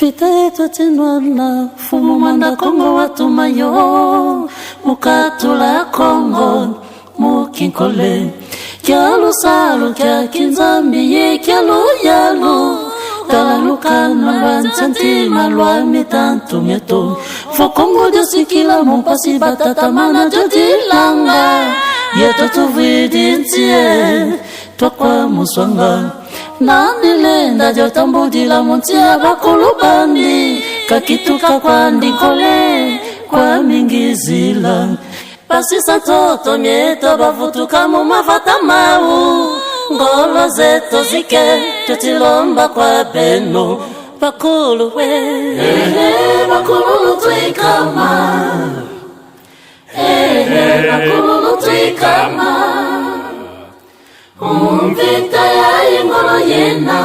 Vita yetu tinwana fumu manda Kongo watu mayo mukatula Kongo mukinkole Kialu salu kia kinzambi ye kialu yalu Talaluka nwantanti malwa mitantu mieto Fokongo josikila mumpasi batata mana jotilanga Yeto tuvidintie Tokwa muswanga Nanilenda jotambudila muntia bakulubandi Kakituka kwa ndikole kwa mingizila Pasisa toto mieto bafutuka mumafata mau Ngolo zeto zike tutilomba kwa beno Bakulu we bakulu tuikama bakulu tuikama Vita ya ingolo yena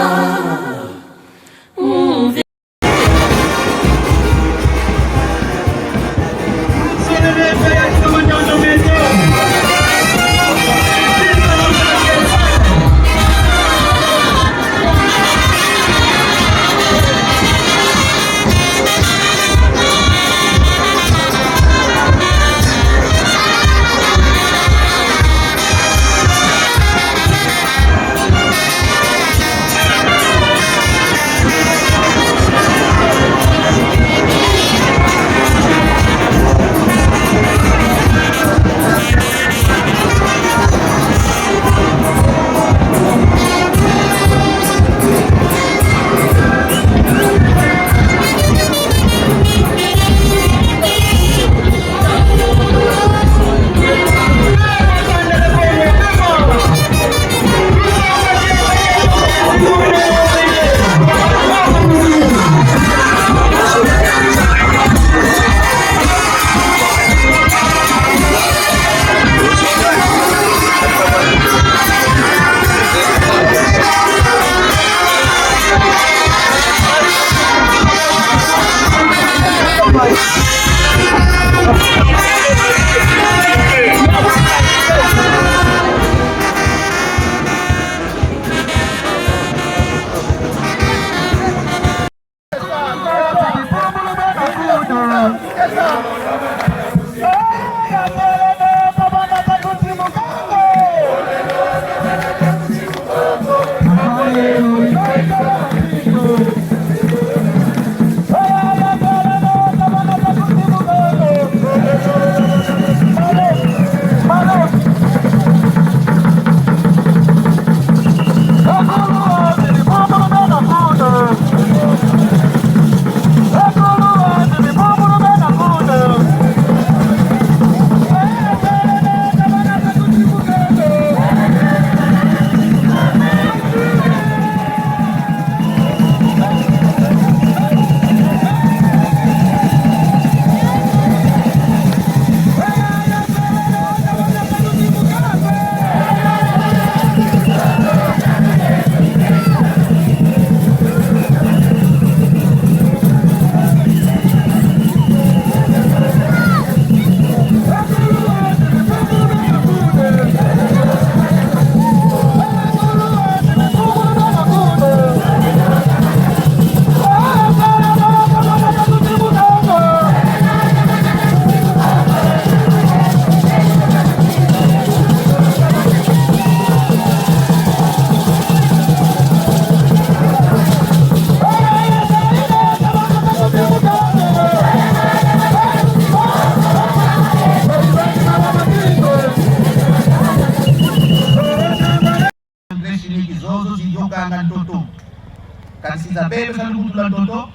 Kanisiza bebe sa lukutula ntoto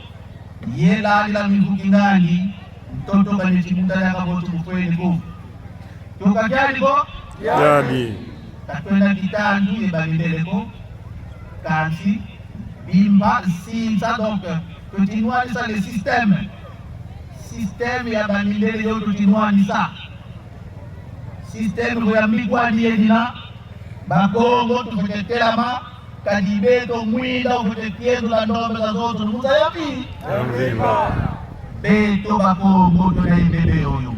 Yela alila mivuki ngani Mtoto kanichimuta yaka botu mufweni kufu Tuka kyali ko? Yadi Katwenda kitandu yebalibeleko Kansi Bimba Simsa donc Tutinwanisa le système Système ya balibele yo tutinwanisa Système ya migwani yenina Bakongo tufeketelama Kajibeto mwida ufutekezo la ndombe za zoto Musa yapi? Yamvimba Beto bakongo tunayimbebe oyo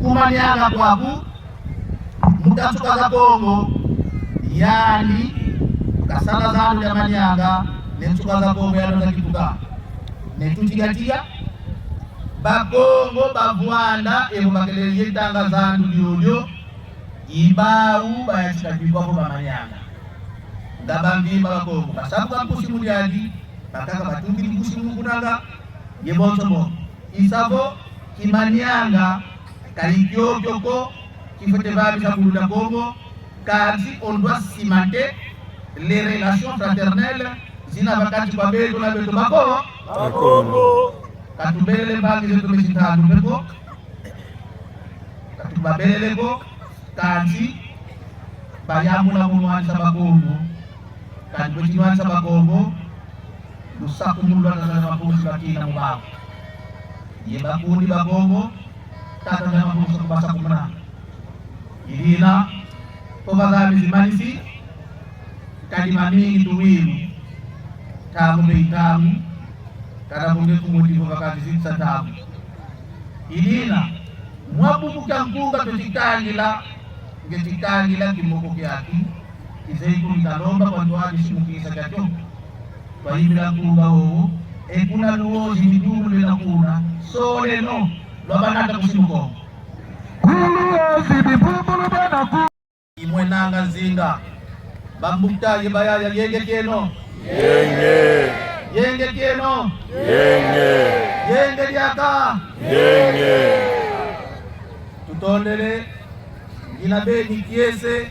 Kumanyanga kwaku Mutasuka za Kongo Yani kasala zanu ya manyanga Nensuka za Kongo ya nonza kituka netutigatia bakongo bavwanda evo bakelele tanga zandu lyolyo ibau bayatikabibwako bamanyanga ngabambimba bakongo basabu kampusimu lyadi bakaka batungili kusimu kunanga yebonsomo isavo kimanyanga kalikyoko kifote babisa kulunda Kongo kasi on doit cimenter les relations fraternelles zina bakati kwa beto na beto Kongo katubelele mbangi zetu mesitatu beko katubabelele ko kanzi bayamula kumwanza bakongo kandi bwekinwanza bakongo lusakumulwa na mapunzi bakina mubako ye bakundi bakongo tata na mapunzi kubasa kumuna ilina povagami zimanisi kalima mingi tuwilu tamu beitamu kada munge kumutivo vakati zitsa tamu ilina mwabubuka nkunga tutikangila ngetikangila kimoko kyaki kizeiku nikalomba kwa ndoani simukisa kacho kwa hivila nkunga oo ekuna luozi midumu lina kuna soleno lwabanata kusimuko imwenanga zinga bambuktaye bayaya yenge keno yenge keno yenge lyaka tutondele ngina beni kiese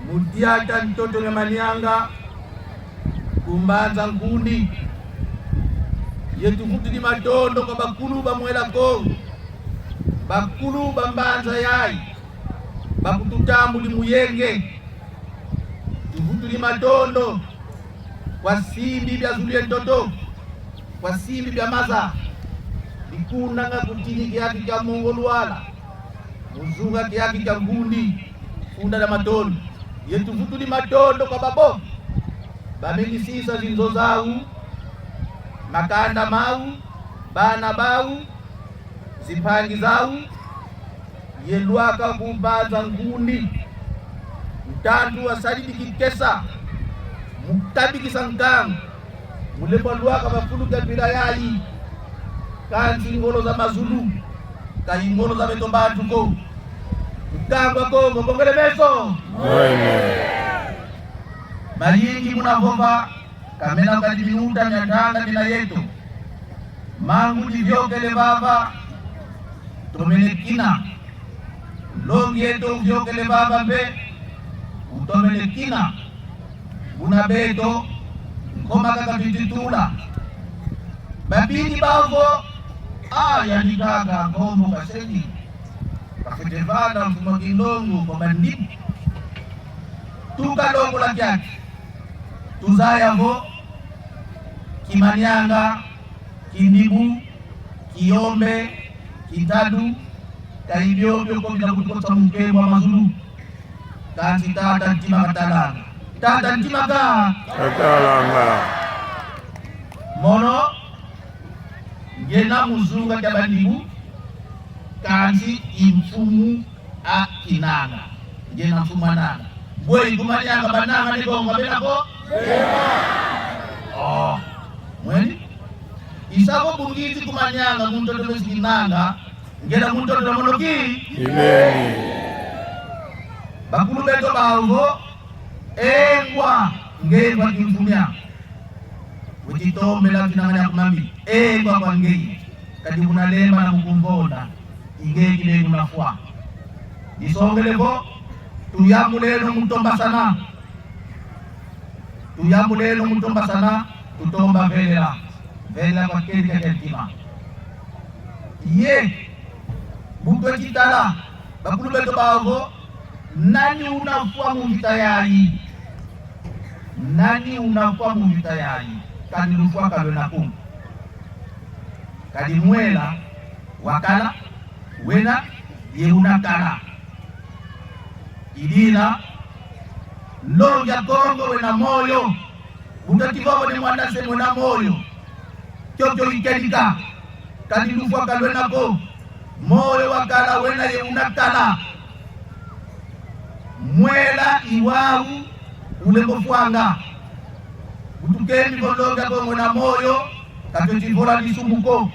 mutiata mtoto nyamanyanga kumbanza nkundi yetuvutili matondo kwa bakulu bamwela Kongo bakulu bambanza yai bakututambuli muyenge tuvutuli matondo kwa simbi bya zulie ntoto kwa simbi bya maza bikunanga kutini kiaki cha Mungu lwala muzunga kiaki cha ngundi funda na matondo yetuvutuli matondo kwa babo bamenisisa zinzo zau makanda mau bana bau zipangi zau yelwaka kumbaza ngundi mtandu wa salidi kikesa muktabiki sankangu mulemba lwaka bafulu gabila yali kanzi ngolo za mazulu kayingolo za betombatu ko mkangwa Kongo bongele beso mayingi munavova kamena kati minuta nyatanga kina yetu mangu divyokele baba tomenekina longi yetu vyokele baba mbe utomenekina una beto nkoma kakapititula babini bavo yandikaka ngombo kaseni kaketevana mfumo kilongo kwa bandimu tukalongo la kyaki tuzayavo kimanyanga kindibu kiombe kitadu kaibyobyo komina kutoka mkemwa mazulu kanzi tata ntima katalanga tata ntima katalanga mono ngena muzunga jabandibu kanzi imfumu a kinanga ngena mfumu ananga bwe kumanyanga bananga nigonga benako mweni isako bungizi kumanyanga muntoto besikinanga ngena muntoto monoki imeni bakulu beto bawo engwa ngengwa kimfumya wititombela kinanganya kumambi engwa kwa ngei kati kunalemba na mukumbonda ingeki lenu nafua isongelevo tuyamuleno mutomba sana tutomba velela kwa keli kakentima ye butwe kitala bakulu beto bawo nani unafua muvita yayi kadi lufua kalwena kungu kadi mwela wakala wena ye unakala idina lonja Kongo wena moyo utativovo ni mwandase mwena moyo chocho ikedika kadi lufua kalwena ko moyo wakala wena ye unakala mwela iwau ulemofwanga utukeni kolonga ko mwena moyo katotivora lisumuko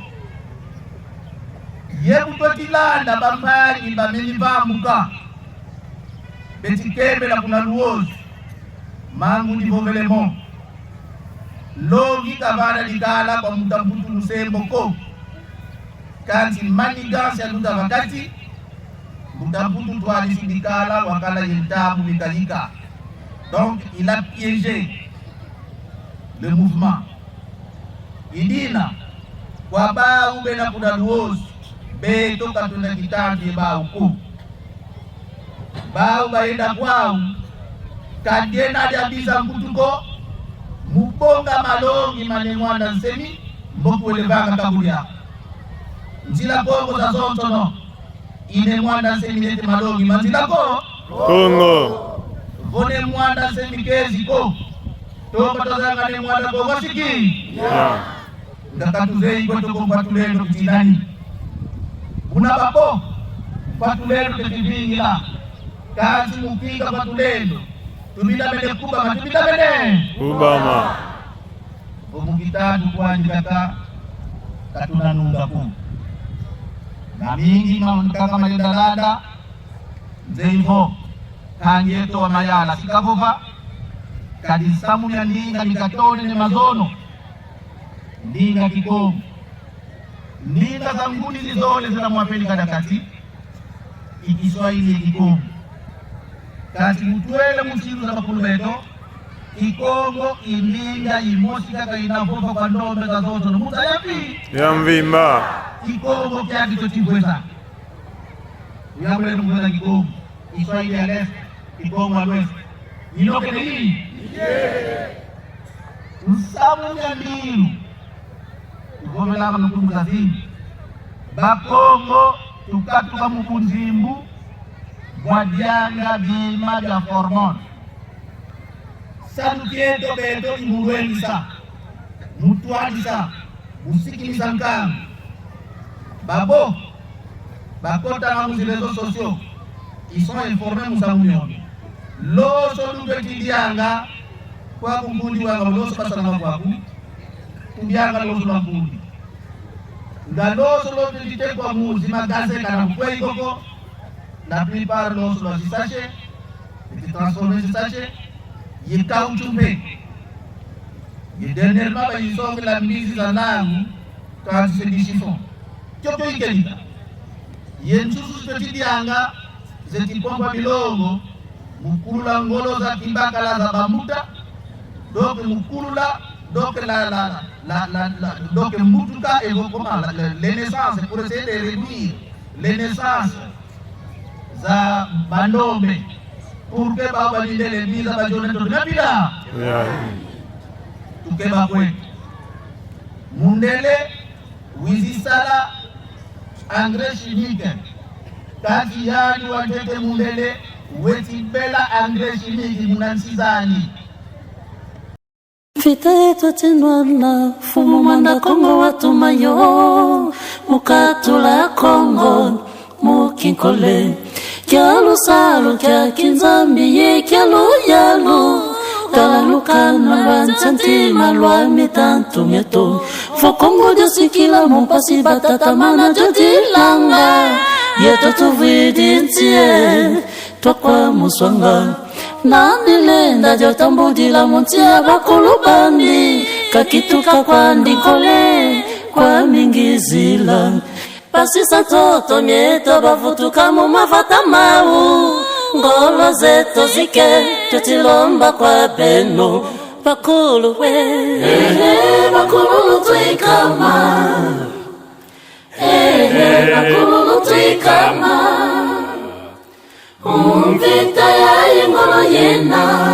yekutotilanda bambanyi bamenyi bamuka betikembela kuna luozi mangu ndivovelemo longi kavana likala kwa mutambutu lusemboko kanti manigansi ya luta wakati mutambutu twalisi likala wakala yentabu mikalika. Donc il a piégé le mouvement. Idina kwa bau bena kuna luozi beto katuna kitambi bau ku bau baenda kwao kagena diabiza mkutuko mubonga malongi manemwana nsemi mboku elevanga kaburia nzila Kongo za zontono ine mwanda nsemi nete malongi manzila Kongo vone mwanda nsemi kezi ko toko tozanga ne mwanda Kongo shiki ndakatuzei kwa toko kwa tulendo kitinani unabapo kwa tulendo kitivingila kazi mukinga kwa tulendo tumida mene kuba matumida mene Kubama omugitatu kwandikaka katunanunga ku na mingi maonkaka malindalanda nzeivo kanyeto wa mayala sikavova kadisamu ya ndinga nikatone ne mazono ndinga kikomu ndinga za nguni zizole zina mwapeli kadakati ikiswahili kikomu kati mutwele musiru za makulubeto Ikongo ilinga imosika kainavofa kwa ndombe za zoto muta yapi ya mvimba Ikongo kia kitochibweza uyamule nunguza Ikongo Iswaili ya left Ikongo alwest inoke de hii usamu ya ndiru Ikongo lama nukungu za zimbi Bakongo tukatuka mukunzimbu Mwadianga bima ya hormone Sanukieto beto imurueni sa Mutuadi sa Musiki nisankang Babo Bakota na muzi réseaux sociaux Ils sont informés musamunion Loso lupetidianga Kwa kumbundi wanga loso pasana waku Kumbianga loso la mbundi Nga loso lopetite kwa muzi Magaze kana mkwe ikoko La plupart loso la jisache Eti transforme jisache Yika uchumbe Yedenerma ba yisonge la mizi za nangu Kansi se dishifon Choto ikelita Yensusu spetidi anga Zeti pomba bilongo Mukula ngolo za kimbakala za bamuta Doke mukula Doke Doke mutuka evokoma Les naissances pour essayer de réduire Les naissances Za bandombe pour que baba lindele miza bajone to napila tukeba kwetu mundele wizisala engrais chimique kazi yani watete mundele wetibela engrais chimique munansizani Vita yetu tinwana fumu manda Kongo watumayo mukatula Kongo mukinkole Kialu salu kia kinzambi ye kialu yalu Kalalukana bansanti malwa mitantu meto Fokongo josikila mpasi batata mana jotilanga Yeto tuvidi ntie Tokwa muswanga Nanilenda jotambudila muntia bakulubandi Kakituka kwa ndikole Kwa mingizila Pasisa toto mieto bafutuka mumafata mau Ngolo zeto zike tutilomba kwa beno Bakulu we bakulu tuikama bakulu tuikama Umvita ya ingolo yena